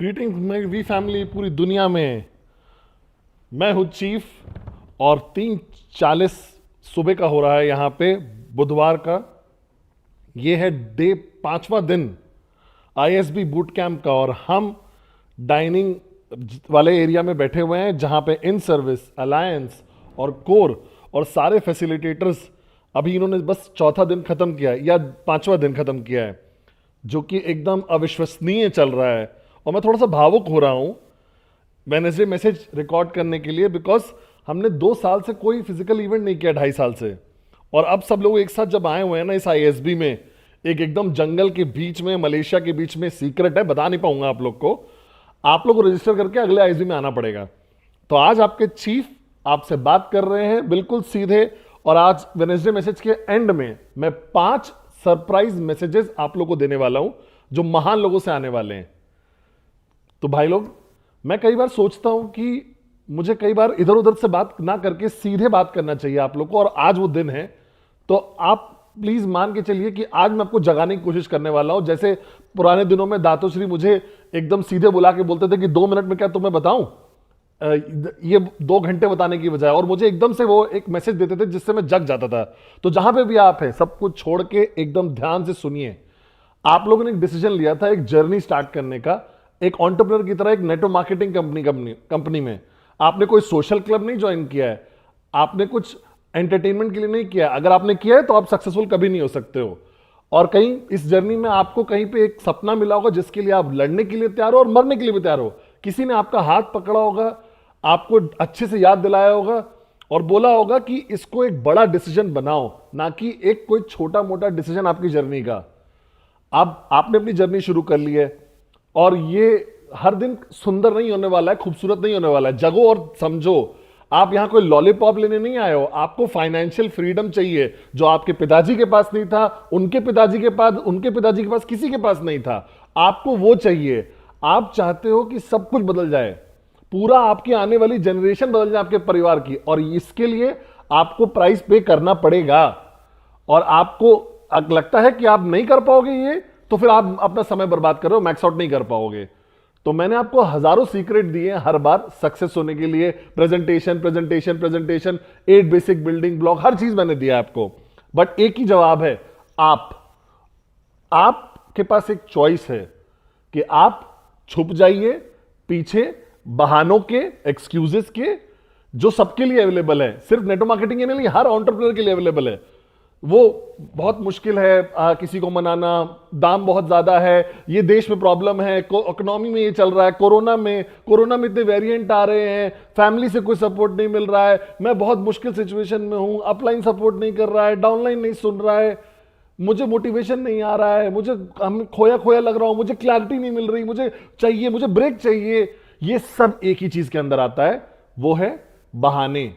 Greetings में we family पूरी दुनिया में। मैं हूँ चीफ और 3:40 सुबह का हो रहा है यहाँ पे, बुधवार का। ये है डे 5वां दिन आईएसबी बूट कैंप का और हम डाइनिंग वाले एरिया में बैठे हुए हैं जहाँ पे इन सर्विस, अलायंस और कोर और सारे फैसिलिटेटर्स अभी इन्होंने बस चौथा दिन खत्म किया है या 5वां दिन खत्म किया है, जो कि एकदम अविश्वसनीय चल रहा है। और मैं थोड़ा सा भावुक हो रहा हूँ वेडनेसडे मैसेज रिकॉर्ड करने के लिए, बिकॉज हमने 2 साल से कोई फिजिकल इवेंट नहीं किया, 2.5 साल से। और अब सब लोग एक साथ जब आए हुए हैं ना इस आईएसबी में, एक एकदम जंगल के बीच में, मलेशिया के बीच में, सीक्रेट है, बता नहीं पाऊंगा आप लोग को। आप लोग को रजिस्टर करके अगले आईएसबी में आना पड़ेगा। तो आज आपके चीफ आपसे बात कर रहे हैं बिल्कुल सीधे, और आज वेडनेसडे मैसेज के एंड में मैं 5 सरप्राइज मैसेजेस आप लोग को देने वाला हूं जो महान लोगों से आने वाले हैं। तो भाई लोग, मैं कई बार सोचता हूं कि मुझे कई बार इधर उधर से बात ना करके सीधे बात करना चाहिए आप लोग को, और आज वो दिन है। तो आप प्लीज मान के चलिए कि आज मैं आपको जगाने की कोशिश करने वाला हूं। जैसे पुराने दिनों में दातोश्री मुझे एकदम सीधे बुला के बोलते थे कि 2 मिनट में क्या तुम्हें बताऊं, ये 2 घंटे बताने की बजाय, और मुझे एकदम से वो एक मैसेज देते थे जिससे मैं जग जाता था। तो जहां पे भी आप हैं, सब कुछ छोड़ के एकदम ध्यान से सुनिए। आप लोगों ने एक डिसीजन लिया था एक जर्नी स्टार्ट करने का, एक एंटरप्रेन्योर की तरह, एक नेटवर्क मार्केटिंग कंपनी में। आपने कोई सोशल क्लब नहीं ज्वाइन किया है, आपने कुछ एंटरटेनमेंट के लिए नहीं किया। अगर आपने किया है तो आप सक्सेसफुल कभी नहीं हो सकते हो। और कहीं इस जर्नी में आपको कहीं पे एक सपना मिला होगा जिसके लिए आप लड़ने के लिए तैयार हो और मरने के लिए भी तैयार हो। किसी ने आपका हाथ पकड़ा होगा, आपको अच्छे से याद दिलाया होगा और बोला होगा कि इसको एक बड़ा डिसीजन बनाओ, ना कि एक कोई छोटा मोटा डिसीजन आपकी जर्नी का। अब आपने अपनी जर्नी शुरू कर ली है, और ये हर दिन सुंदर नहीं होने वाला है, खूबसूरत नहीं होने वाला है। जगो और समझो, आप यहां कोई लॉलीपॉप लेने नहीं आए हो। आपको फाइनेंशियल फ्रीडम चाहिए, जो आपके पिताजी के पास नहीं था, उनके पिताजी के पास किसी के पास नहीं था। आपको वो चाहिए। आप चाहते हो कि सब कुछ बदल जाए, पूरा आपकी आने वाली जनरेशन बदल जाए आपके परिवार की, और इसके लिए आपको प्राइस पे करना पड़ेगा। और आपको लगता है कि आप नहीं कर पाओगे ये, तो फिर आप अपना समय बर्बाद कर रहे हो, मैक्स आउट नहीं कर पाओगे। तो मैंने आपको हजारों सीक्रेट दिए हैं हर बार सक्सेस होने के लिए। Presentation presentation presentation, 8 basic building block, हर चीज मैंने दिया आपको। बट एक ही जवाब है, आपके पास एक चॉइस है कि आप छुप जाइए पीछे बहानों के, एक्सक्यूजेस के, जो सबके लिए अवेलेबल है। सिर्फ नेटवर्क मार्केटिंग के नहीं, हर एंटरप्रेन्योर के लिए अवेलेबल है। वो बहुत मुश्किल है किसी को मनाना, दाम बहुत ज्यादा है, ये देश में प्रॉब्लम है, इकोनॉमी में ये चल रहा है, कोरोना में इतने वेरिएंट आ रहे हैं, फैमिली से कोई सपोर्ट नहीं मिल रहा है, मैं बहुत मुश्किल सिचुएशन में हूं, अपलाइन सपोर्ट नहीं कर रहा है, डाउनलाइन नहीं सुन रहा है, मुझे मोटिवेशन नहीं आ रहा है, मुझे खोया खोया लग रहा हूं, मुझे क्लैरिटी नहीं मिल रही, मुझे ब्रेक चाहिए। ये सब एक ही चीज के अंदर आता है, वो है बहाने।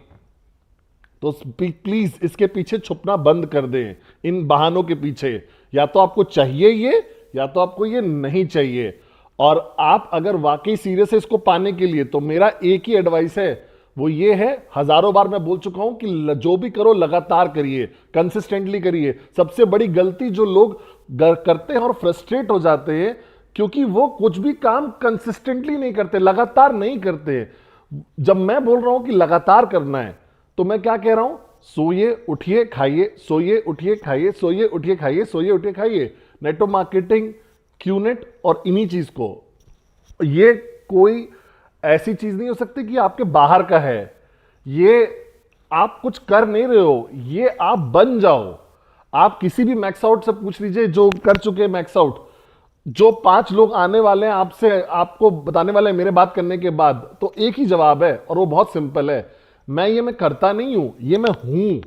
तो प्लीज इसके पीछे छुपना बंद कर दें, इन बहानों के पीछे। या तो आपको चाहिए ये, या तो आपको ये नहीं चाहिए। और आप अगर वाकई सीरियस है इसको पाने के लिए, तो मेरा एक ही एडवाइस है, वो ये है, हजारों बार मैं बोल चुका हूं कि जो भी करो लगातार करिए, कंसिस्टेंटली करिए। सबसे बड़ी गलती जो लोग करते हैं और फ्रस्ट्रेट हो जाते हैं, क्योंकि वो कुछ भी काम कंसिस्टेंटली नहीं करते, लगातार नहीं करते। जब मैं बोल रहा हूं कि लगातार करना है, तो मैं क्या कह रहा हूं? सोइए उठिए खाइए, सोइए उठिए खाइए, सोइए उठिए खाइए, सोइए उठिए खाइए। नेटवर्क मार्केटिंग, क्यूनेट और इन्हीं चीज को, ये कोई ऐसी चीज नहीं हो सकती कि आपके बाहर का है। ये आप कुछ कर नहीं रहे हो, ये आप बन जाओ। आप किसी भी मैक्स आउट से पूछ लीजिए जो कर चुके हैं मैक्स आउट, जो 5 लोग आने वाले हैं आपसे, आपको बताने वाले हैं मेरे बात करने के बाद, तो एक ही जवाब है, और वो बहुत सिंपल है, मैं करता नहीं हूं, ये मैं हूं।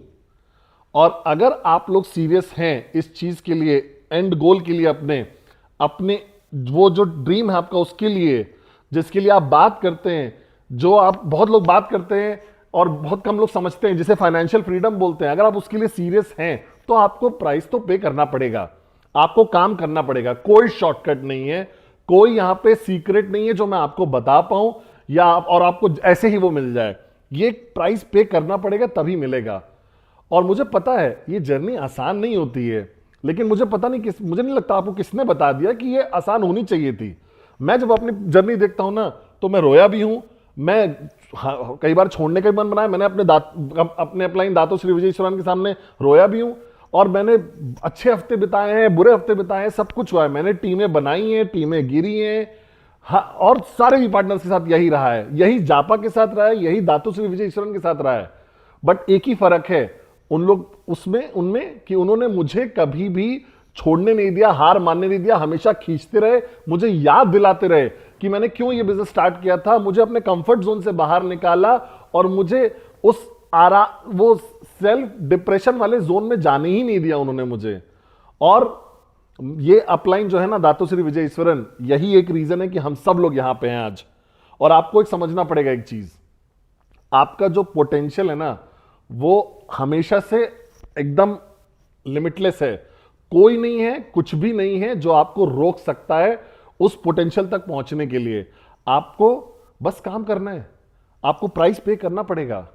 और अगर आप लोग सीरियस हैं इस चीज के लिए, एंड गोल के लिए, अपने अपने वो जो ड्रीम है आपका, उसके लिए, जिसके लिए आप बात करते हैं, जो आप बहुत लोग बात करते हैं और बहुत कम लोग समझते हैं, जिसे फाइनेंशियल फ्रीडम बोलते हैं, अगर आप उसके लिए सीरियस हैं, तो आपको प्राइस तो पे करना पड़ेगा, आपको काम करना पड़ेगा। कोई शॉर्टकट नहीं है, कोई यहां पे सीक्रेट नहीं है जो मैं आपको बता पाऊं या और आपको ऐसे ही वो मिल जाए। ये प्राइस पे करना पड़ेगा, तभी मिलेगा। और मुझे पता है ये जर्नी आसान नहीं होती है, लेकिन मुझे पता नहीं मुझे नहीं लगता आपको किसने बता दिया कि ये आसान होनी चाहिए थी। मैं जब अपनी जर्नी देखता हूं ना तो मैं रोया भी हूं। मैं कई बार छोड़ने का भी मन बनाया, मैंने अपने अपलाइन दातो श्री विजयेश्वरन के सामने रोया भी हूं, और मैंने अच्छे हफ्ते बिताए हैं, बुरे हफ्ते बिताए हैं, सब कुछ हुआ है। मैंने टीमें बनाई हैं, टीमें गिरी हैं, हाँ, और सारे भी पार्टनर्स के साथ यही रहा है, यही जापा के साथ रहा है, यही दातो श्री विजयेश्वरन के साथ रहा है। बट एक ही फर्क है उन लोग उसमें उनमें कि उन्होंने मुझे कभी भी छोड़ने नहीं दिया, हार मानने नहीं दिया, हमेशा खींचते रहे, मुझे याद दिलाते रहे कि मैंने क्यों ये बिजनेस स्टार्ट किया था, मुझे अपने कंफर्ट जोन से बाहर निकाला, और मुझे उस वो सेल्फ डिप्रेशन वाले जोन में जाने ही नहीं दिया उन्होंने मुझे। और ये अपलाइन जो है ना दातो श्री विजयेश्वरन, यही एक रीजन है कि हम सब लोग यहां पे हैं आज। और आपको एक समझना पड़ेगा एक चीज, आपका जो पोटेंशियल है ना वो हमेशा से एकदम लिमिटलेस है। कोई नहीं है, कुछ भी नहीं है जो आपको रोक सकता है उस पोटेंशियल तक पहुंचने के लिए। आपको बस काम करना है, आपको प्राइस पे करना पड़ेगा,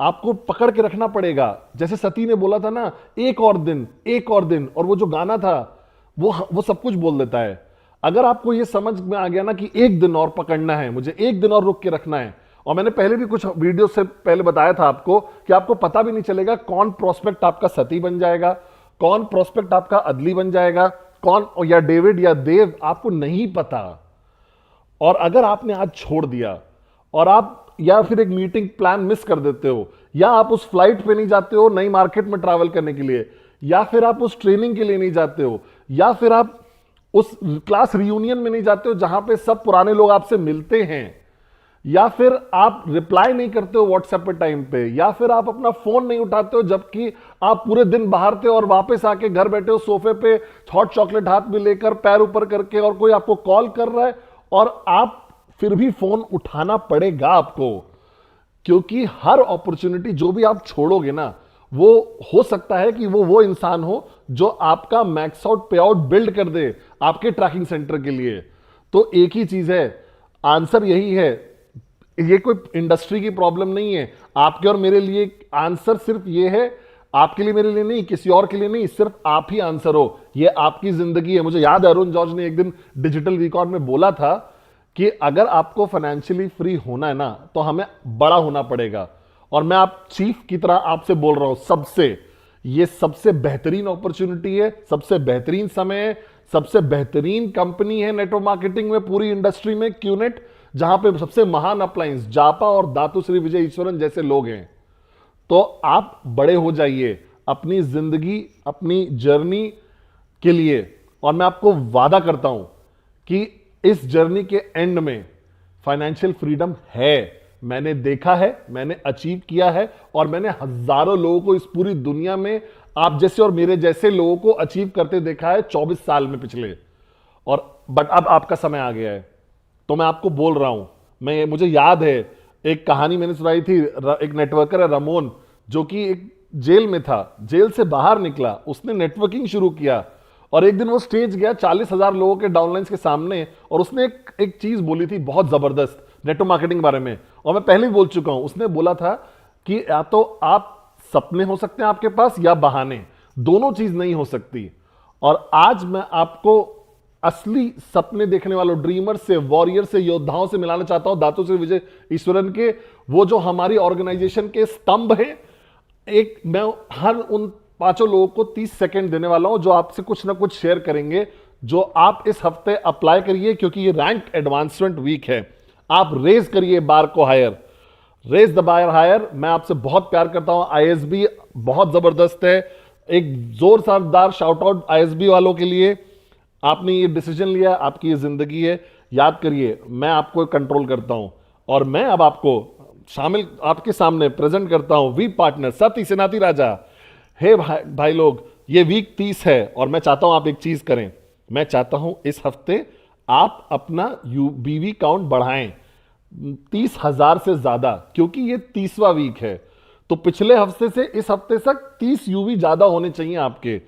आपको पकड़ के रखना पड़ेगा। जैसे सती ने बोला था ना, एक और दिन, एक और दिन, और वो जो गाना था वो सब कुछ बोल देता है। अगर आपको ये समझ में आ गया ना कि एक दिन और पकड़ना है, मुझे एक दिन और रुक के रखना है, और मैंने पहले भी कुछ वीडियो से पहले बताया था आपको कि आपको पता भी नहीं चलेगा कौन प्रोस्पेक्ट आपका सती बन जाएगा, कौन प्रोस्पेक्ट आपका अदली बन जाएगा, कौन या डेविड या देव, आपको नहीं पता। और अगर आपने आज छोड़ दिया और आप या फिर एक मीटिंग प्लान मिस कर देते हो, या आप उस फ्लाइट पे नहीं जाते हो नई मार्केट में ट्रैवल करने के लिए, या फिर आप उस ट्रेनिंग के लिए नहीं जाते हो, या फिर आप उस क्लास रियूनियन में नहीं जाते हो जहां पे सब पुराने लोग आपसे मिलते हैं, या फिर आप रिप्लाई नहीं करते हो व्हाट्सएप पे टाइम पे, या फिर आप अपना फोन नहीं उठाते हो जबकि आप पूरे दिन बाहर थे और वापस आके घर बैठे हो सोफे पे हॉट चॉकलेट हाथ में लेकर पैर ऊपर करके, और कोई आपको कॉल कर रहा है और आप फिर भी फोन उठाना पड़ेगा आपको, क्योंकि हर अपॉर्चुनिटी जो भी आप छोड़ोगे ना, वो हो सकता है कि वो इंसान हो जो आपका मैक्स आउट पे आउट बिल्ड कर दे आपके ट्रैकिंग सेंटर के लिए। तो एक ही चीज है, आंसर यही है। ये कोई इंडस्ट्री की प्रॉब्लम नहीं है, आपके और मेरे लिए आंसर सिर्फ ये है, आपके लिए मेरे लिए नहीं, किसी और के लिए नहीं, सिर्फ आप ही आंसर हो। ये आपकी जिंदगी है। मुझे याद है अरुण जॉर्ज ने एक दिन डिजिटल वीकॉन में बोला था कि अगर आपको फाइनेंशियली फ्री होना है ना तो हमें बड़ा होना पड़ेगा। और मैं आप चीफ की तरह आपसे बोल रहा हूं, ये सबसे बेहतरीन अपॉर्चुनिटी है, सबसे बेहतरीन समय है, सबसे बेहतरीन कंपनी है नेटवर्क मार्केटिंग में पूरी इंडस्ट्री में, क्यूनेट, जहां पे सबसे महान अपलायंस जापा और दातो श्री विजयेश्वरन जैसे लोग हैं। तो आप बड़े हो जाइए अपनी जिंदगी, अपनी जर्नी के लिए। और मैं आपको वादा करता हूं कि इस जर्नी के एंड में फाइनेंशियल फ्रीडम है। मैंने देखा है, मैंने अचीव किया है, और मैंने हजारों लोगों को इस पूरी दुनिया में आप जैसे और मेरे जैसे लोगों को अचीव करते देखा है 24 साल में पिछले। और बट अब आपका समय आ गया है, तो मैं आपको बोल रहा हूं। मुझे याद है एक कहानी मैंने सुनाई थी, एक नेटवर्कर है रमोन, जो कि एक जेल में था, जेल से बाहर निकला, उसने नेटवर्किंग शुरू किया, और एक दिन वो स्टेज गया 40,000 लोगों के डाउनलाइंस के सामने, और उसने एक चीज बोली थी बहुत जबरदस्त नेटवर्क मार्केटिंग के बारे में, और मैं पहले भी बोल चुका हूं। उसने बोला था कि या तो आप सपने हो सकते हैं आपके पास, या बहाने, दोनों चीज नहीं हो सकती। और आज मैं आपको असली सपने देखने वालों, ड्रीमर से, वॉरियर से, योद्धाओं से मिलाना चाहता हूं, दातो श्री विजयेश्वरन के, वो जो हमारी ऑर्गेनाइजेशन के स्तंभ हैं। मैं हर उन 5 लोगों को 30 सेकंड देने वाला हूं जो आपसे कुछ ना कुछ शेयर करेंगे, जो आप इस हफ्ते अप्लाई करिए, क्योंकि ये रैंक एडवांसमेंट वीक है। आप रेज करिए बार को higher, raise the bar higher. मैं आपसे बहुत प्यार करता हूं। आईएसबी बहुत जबरदस्त है, एक जोरदार शाउट आउट आईएसबी वालों के लिए। आपने ये डिसीजन लिया, आपकी ये जिंदगी है, याद करिए मैं आपको कंट्रोल करता हूं, और मैं अब आपको शामिल आपके सामने प्रेजेंट करता हूं वी पार्टनर सती सेनाती राजा। हे भाई लोग, ये वीक 30 है, और मैं चाहता हूं आप एक चीज करें। मैं चाहता हूं इस हफ्ते आप अपना बीवी काउंट बढ़ाएं 30,000 से ज्यादा, क्योंकि ये 30वां वीक है। तो पिछले हफ्ते से इस हफ्ते तक 30 यूवी ज्यादा होने चाहिए आपके।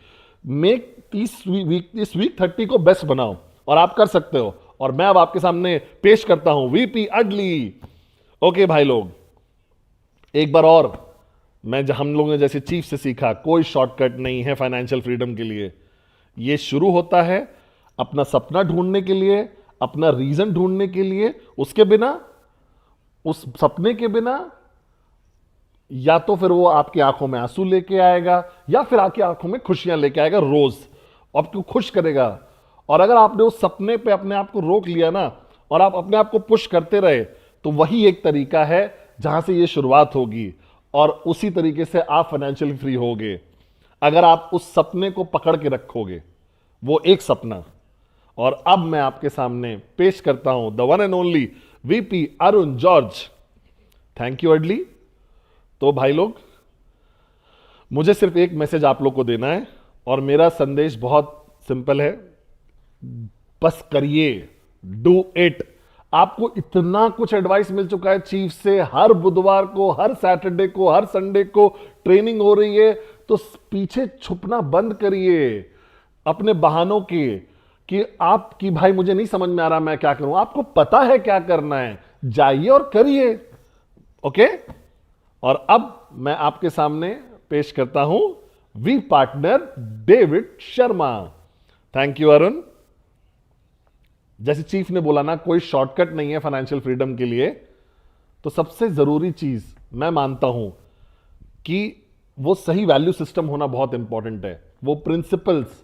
मेक 30 वीक, इस वीक 30 को बेस्ट बनाओ, और आप कर सकते हो। और मैं अब आपके सामने पेश करता हूं वीपी अडली। ओके भाई लोग, एक बार और हम लोगों ने जैसे चीफ से सीखा, कोई शॉर्टकट नहीं है फाइनेंशियल फ्रीडम के लिए। ये शुरू होता है अपना सपना ढूंढने के लिए, अपना रीजन ढूंढने के लिए, उसके बिना, उस सपने के बिना, या तो फिर वो आपकी आंखों में आंसू लेके आएगा या फिर आपकी आंखों में खुशियां लेके आएगा रोज, आपको खुश करेगा। और अगर आपने उस सपने पे अपने आप को रोक लिया ना और आप अपने आप को पुश करते रहे, तो वही एक तरीका है जहां से ये शुरुआत होगी और उसी तरीके से आप फाइनेंशियली फ्री होगे, अगर आप उस सपने को पकड़ के रखोगे, वो एक सपना। और अब मैं आपके सामने पेश करता हूं the one and only VP Arun George. Thank you oddly. तो भाई लोग, मुझे सिर्फ एक मैसेज आप लोग को देना है और मेरा संदेश बहुत सिंपल है, बस करिए, डू इट। आपको इतना कुछ एडवाइस मिल चुका है चीफ से, हर बुधवार को, हर सैटरडे को, हर संडे को ट्रेनिंग हो रही है, तो पीछे छुपना बंद करिए अपने बहानों के कि आपकी भाई मुझे नहीं समझ में आ रहा मैं क्या करूं। आपको पता है क्या करना है, जाइए और करिए। ओके। और अब मैं आपके सामने पेश करता हूं we partner David Sharma. Thank you Arun. जैसे चीफ ने बोला ना, कोई शॉर्टकट नहीं है फाइनेंशियल फ्रीडम के लिए, तो सबसे जरूरी चीज मैं मानता हूं कि वो सही वैल्यू सिस्टम होना बहुत इंपॉर्टेंट है, वो प्रिंसिपल्स,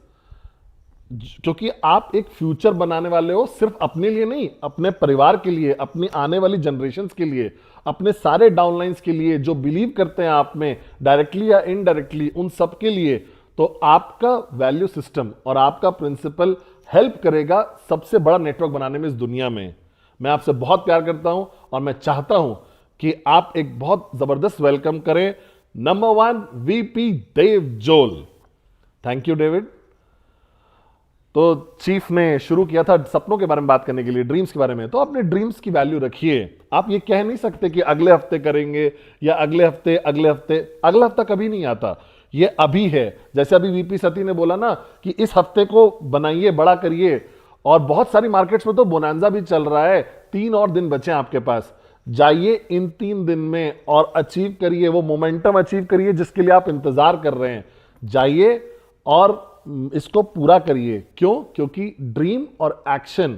क्योंकि आप एक फ्यूचर बनाने वाले हो सिर्फ अपने लिए नहीं, अपने परिवार के लिए, अपनी आने वाली जनरेशंस के लिए, अपने सारे डाउनलाइंस के लिए जो बिलीव करते हैं आप में डायरेक्टली या इनडायरेक्टली, उन सब के लिए। तो आपका वैल्यू सिस्टम और आपका प्रिंसिपल हेल्प करेगा सबसे बड़ा नेटवर्क बनाने में इस दुनिया में। मैं आपसे बहुत प्यार करता हूं और मैं चाहता हूं कि आप एक बहुत जबरदस्त वेलकम करें नंबर 1 वीपी देव जोल। Thank you David. तो चीफ ने शुरू किया था सपनों के बारे में बात करने के लिए, ड्रीम्स के बारे में, तो अपने ड्रीम्स की वैल्यू रखिए। आप ये कह नहीं सकते कि अगले हफ्ते करेंगे या अगले हफ्ते, अगला हफ्ता कभी नहीं आता, ये अभी है। जैसे अभी वीपी सती ने बोला ना कि इस हफ्ते को बनाइए, बड़ा करिए। और बहुत सारी मार्केट्स में तो बोनांजा भी चल रहा है, 3 और दिन बचे आपके पास। जाइए इन 3 दिन में और अचीव करिए, वो मोमेंटम अचीव करिए जिसके लिए आप इंतजार कर रहे हैं। जाइए और इसको पूरा करिए। क्यों? क्योंकि ड्रीम और एक्शन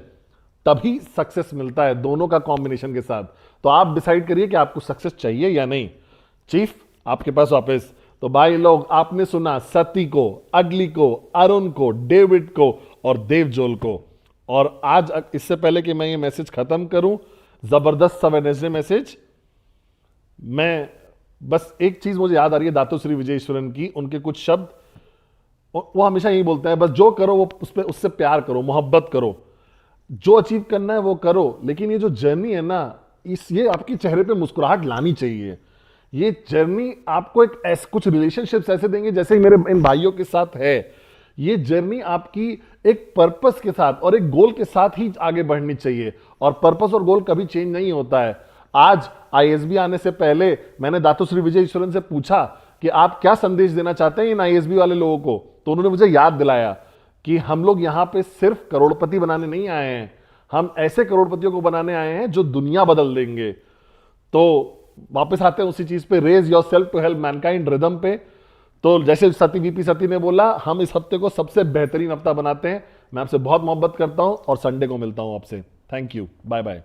तभी सक्सेस मिलता है, दोनों का कॉम्बिनेशन के साथ। तो आप डिसाइड करिए कि आपको सक्सेस चाहिए या नहीं। चीफ आपके पास वापस। तो भाई लोग, आपने सुना सती को, अडली को, अरुण को, डेविड को और देवजोल को। और आज इससे पहले कि मैं ये मैसेज खत्म करूं, जबरदस्त सा वेडनेसडे मैसेज, मैं बस एक चीज मुझे याद आ रही है दातोश्री विजयेश्वरन की, उनके कुछ शब्द। वो हमेशा यही बोलते हैं, बस जो करो वो उससे प्यार करो, मोहब्बत करो, जो अचीव करना है वो करो, लेकिन ये जो जर्नी है ना, ये आपके चेहरे पे मुस्कुराहट लानी चाहिए। ये जर्नी आपको एक ऐसे कुछ रिलेशनशिप्स ऐसे देंगे जैसे मेरे इन भाइयों के साथ है। ये जर्नी आपकी एक पर्पस के साथ और एक गोल के साथ ही आगे बढ़नी चाहिए, और पर्पस और गोल कभी चेंज नहीं होता है। आज आईएसबी आने से पहले मैंने दातोश्री विजयेश्वरन से पूछा कि आप क्या संदेश देना चाहते हैं इन आईएसबी वाले लोगों को, तो उन्होंने मुझे याद दिलाया कि हम लोग यहां पे सिर्फ करोड़पति बनाने नहीं आए हैं, हम ऐसे करोड़पतियों को बनाने आए हैं जो दुनिया बदल देंगे। तो वापस आते हैं उसी चीज पे, raise yourself to help mankind rhythm पे। तो जैसे सती वीपी सती ने बोला, हम इस हफ्ते को सबसे बेहतरीन हफ्ता बनाते हैं। मैं आपसे बहुत मोहब्बत करता हूं और संडे को मिलता हूं आपसे। Thank you, bye bye.